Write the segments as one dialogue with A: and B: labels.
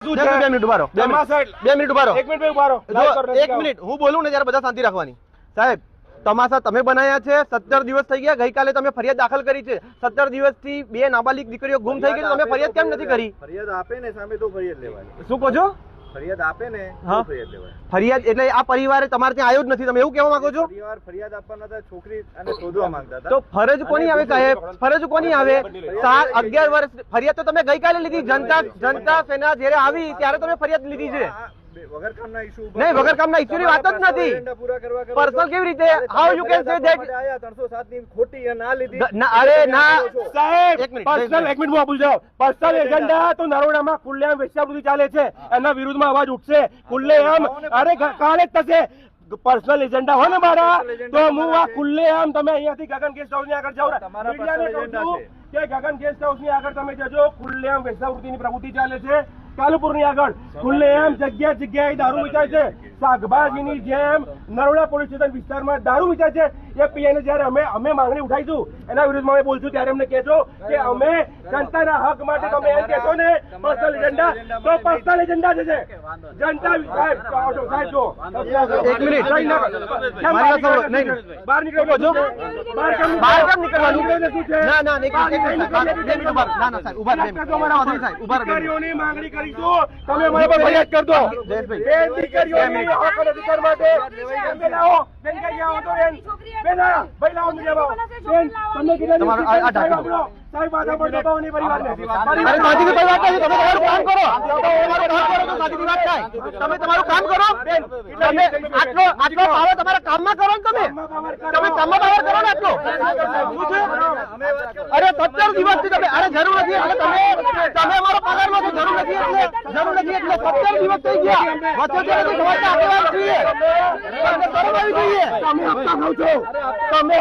A: 2 minute ઉભા રહો, 2 minute ઉભા રહો, 1 મિનિટ ઉભા રહો, 1 મિનિટ હું બોલું ને ત્યારે બધા શાંતિ રાખવાની. સાહેબ તમાશા તમે બનાવ્યા છે, 17 દિવસ થઈ ગયા, ગઈકાલે તમે ફરિયાદ દાખલ કરી છે. 17 દિવસથી 2 નાબાલિગ દીકરીઓ ગુમ થઈ ગઈ, તમે ફરિયાદ કેમ નથી કરી?
B: ફરિયાદ આપે ને સામે તો ફરિયાદ લેવાની.
A: શું કહો છો?
B: ફરિયાદ આપે ને તો ફરિયાદ લેવાની.
A: ફરિયાદ એટલે આ પરિવારે તમારે ત્યાં આવ્યો જ નથી, તમે એવું કહેવા માંગો છો?
B: પરિવાર ફરિયાદ આપવાના હતા, છોકરી અને શોધવા માંગતા હતા.
A: તો ફરજ કોની આવે સાહેબ? ફરજ કોની આવે? 11 વર્ષ ફરિયાદ તો તમે ગઈકાલે લીધી. જનતા સેના જ્યારે આવી ત્યારે તમે ફરિયાદ લીધી છે.
B: વગર કામના ઇશ્યુ
A: નહીં, વગર કામના ઇશ્યુની વાત જ નથી. પર્સનલ કેવી રીતે? How you can say that?
B: 307 ની ખોટી ના લીધી.
A: અરે ના
C: સાહેબ, પર્સનલ 1 મિનિટ બોલ જાઓ. પર્સનલ એજન્ડા તો નરોડામાં ખુલ્લેઆમ વેશ્યાવૃત્તિ ચાલે છે, એના વિરુદ્ધમાં અવાજ ઉઠશે ખુલ્લેઆમ. અરે કાલે જ થશે. પર્સનલ એજન્ડા હોય ને મારા તો હું આ ખુલ્લેઆમ તમે અહીંયાથી ગગન ગેસ્ટ હાઉસ ની આગળ જાઓ, મીડિયાને કહું છું કે ગગન ગેસ્ટ હાઉસ ની આગળ તમે જજો. ખુલ્લેઆમ વેશ્યાવૃત્તિની પ્રવૃત્તિ ચાલે છે કાલુપુર ની આગળ. ખુલ્લેઆમ જગ્યાએ દારૂ વેચાય છે. શાકભાજીની જેમ નરોડા પોલીસ સ્ટેશન વિસ્તારમાં દારૂ વેચાય છે. એ પીએને જયારે અમે માંગણી ઉઠાઈશું, એના વિરુદ્ધમાં અમે બોલશું, ત્યારે અમને કહેજો કે અમે જનતાના હક માટે તમે એમ કહેશો ને પર્સનલ એજન્ડા, તો પર્સનલ એજન્ડા છે. જનતા સાહેબ જો
A: 1 મિનિટ
C: બહાર નીકળો છો,
A: બહાર કેમ નીકળવાનું? ના ના
C: દીકરીઓની માંગણી કરીશું, તમે અમારા પર ફરિયાદ કરી દો. દીકરીઓની હક અને અધિકાર માટે તમે લાવો. બેન કઈ આવો તો બેન ભાઈ લાવો ને જવાબ. બેન તમને કેટલા સાહેબ આગળ પડતો તો નહીં પરિવારને.
A: અરે સાચી કોઈ વાત નથી. તમે તમારું કામ કરો, તો સાચી વાત થાય. તમે તમારું કામ કરો. તમે આટલો પાવર તમારા કામમાં કરો ને. તમે કામમાં પાવર કરો ને આટલો. અરે 17 દિવસથી તમે અરે જરૂર નથી એટલે તમે અમારો પગાર નો જરૂર નથી એટલે 17 દિવસ થઈ ગયા. વચ્ચે આગળ જોઈએ તમે હપ્તા ખાવ છો, તમે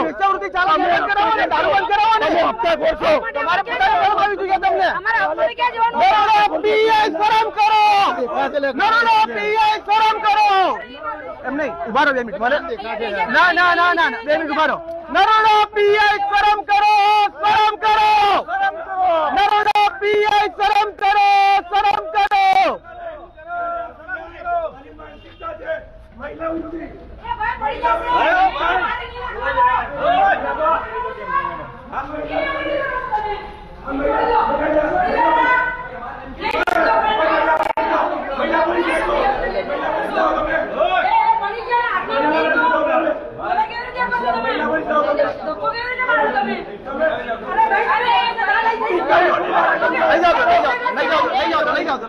A: વેચાવૃત્તિ ચાલો કરાવો ને, દારૂ બંધ કરાવો ને. હપ્તા ખોરશો તમારે પગાર આવી જોઈએ. તમને નરોડા પીઆઈ શરમ કરો, નરોડા પીઆઈ શરમ કરો. એમ નહીં ઉભા રહો 2 મિનિટ મને. ના 2 મિનિટ ઉભા રહો. નરોડા પીઆઈ શરમ કરો, શરમ કરો.